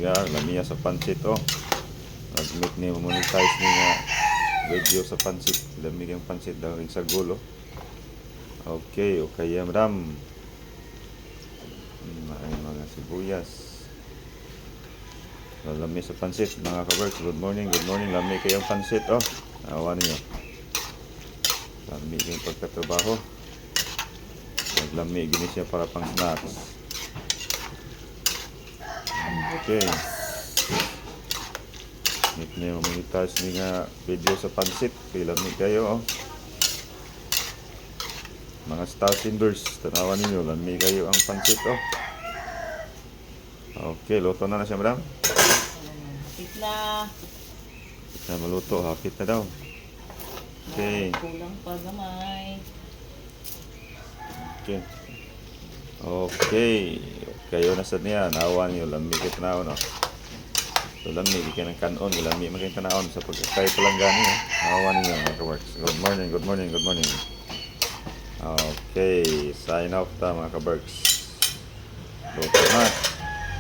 Ya, lamiya sa pansit oh. Nag-make ni monetize ni nga video sa pansit. Lamig ang pansit daw ring sa gulo. Okay, okay, madam. Ay mga sibuyas. Lami sa pansit mga ka-works. Good morning, good morning. Lami kayong pansit oh. Awa niyo. Lami kayong pagkatrabaho. Naglami gini siya para pang snacks. Okay. Make na yung monetize ni nga video sa pansit. Kaya lami kayo oh. Mga star timbers, tanawan ninyo, lami kayo ang pansit oh. Okay, luto na siya madam. Hapit na. Na maluto, hapit na daw. Okay. Kulang pa gamay. Okay. Okay. Kayo na sa niya, nawan nyo, lami kayo tanawon oh. So lami, kayo ng kanon, lami maging tanawon sa pagkakay pa lang gani oh. Nawan nyo mga ka-works. Good morning, good morning, good morning. Okay, sign off ta mga ka-works. Luto na.